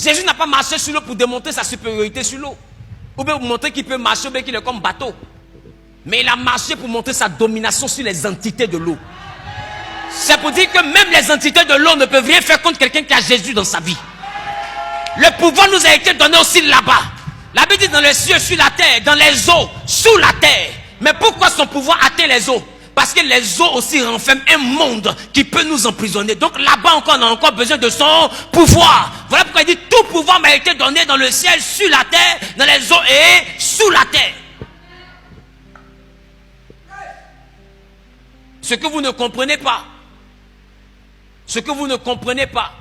Jésus n'a pas marché sur l'eau pour démontrer sa supériorité sur l'eau. Ou bien pour montrer qu'il peut marcher, ou bien qu'il est comme bateau. Mais il a marché pour montrer sa domination sur les entités de l'eau. C'est pour dire que même les entités de l'eau ne peuvent rien faire contre quelqu'un qui a Jésus dans sa vie. Le pouvoir nous a été donné aussi là-bas. La Bible dit dans les cieux, sur la terre, dans les eaux, sous la terre. Mais pourquoi son pouvoir atteint les eaux? Parce que les eaux aussi renferment un monde qui peut nous emprisonner. Donc là-bas encore, on a encore besoin de son pouvoir. Voilà pourquoi il dit, tout pouvoir m'a été donné dans le ciel, sur la terre, dans les eaux et sous la terre. Ce que vous ne comprenez pas,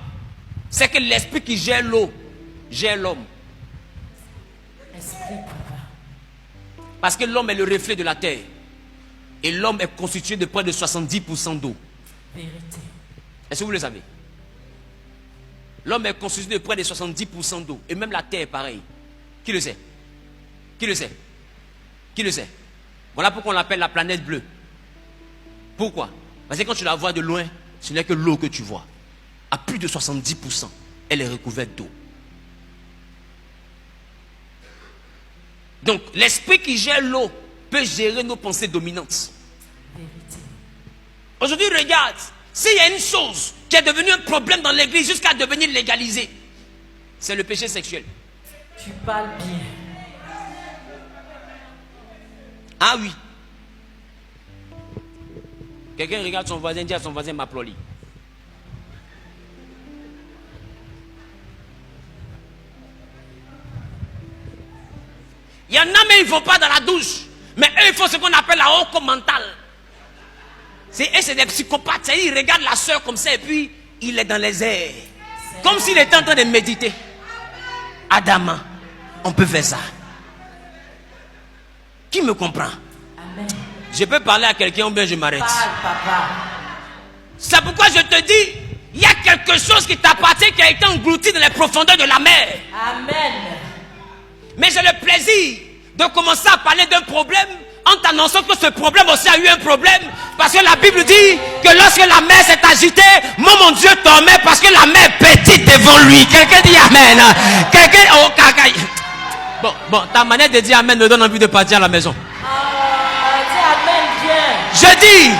c'est que l'esprit qui gère l'eau, gère l'homme. Parce que l'homme est le reflet de la terre. Et l'homme est constitué de près de 70% d'eau. Vérité. Est-ce que vous le savez? L'homme est constitué de près de 70% d'eau. Et même la terre est pareil. Qui le sait? Qui le sait? Qui le sait? Voilà pourquoi on l'appelle la planète bleue. Pourquoi? Parce que quand tu la vois de loin, ce n'est que l'eau que tu vois. À plus de 70%, elle est recouverte d'eau. Donc, l'esprit qui gère l'eau peut gérer nos pensées dominantes. Aujourd'hui, regarde, s'il y a une chose qui est devenue un problème dans l'église jusqu'à devenir légalisée, c'est le péché sexuel. Tu parles bien. Ah oui. Quelqu'un regarde son voisin, dit à son voisin, m'applaudit. Il y en a, mais ils ne vont pas dans la douche. Mais eux, ils font ce qu'on appelle la hoco mentale. C'est des psychopathes. Ils regardent la soeur comme ça et puis il est dans les airs. Comme s'il était en train de méditer. Adama, on peut faire ça. Qui me comprend? Amen. Je peux parler à quelqu'un ou bien je m'arrête. Parle, papa. C'est pourquoi je te dis, il y a quelque chose qui t'appartient, qui a été englouti dans les profondeurs de la mer. Amen. Mais j'ai le plaisir de commencer à parler d'un problème en t'annonçant que ce problème aussi a eu un problème. Parce que la Bible dit que lorsque la mer s'est agitée, moi mon Dieu dormait parce que la mer est petite devant lui. Quelqu'un dit Amen. Quelqu'un... Oh, cacaille. Bon, ta manière de dire Amen me donne envie de partir à la maison. Dis Amen, viens. Je dis,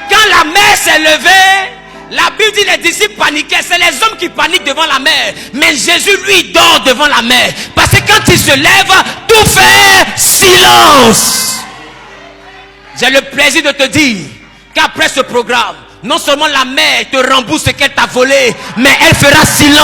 quand la mer s'est levée, la Bible dit les disciples paniquaient. C'est les hommes qui paniquent devant la mer. Mais Jésus, lui, dort devant la mer. Parce que quand il se lève, tout fait silence. J'ai le plaisir de te dire qu'après ce programme, non seulement la mer te rembourse ce qu'elle t'a volé, mais elle fera silence.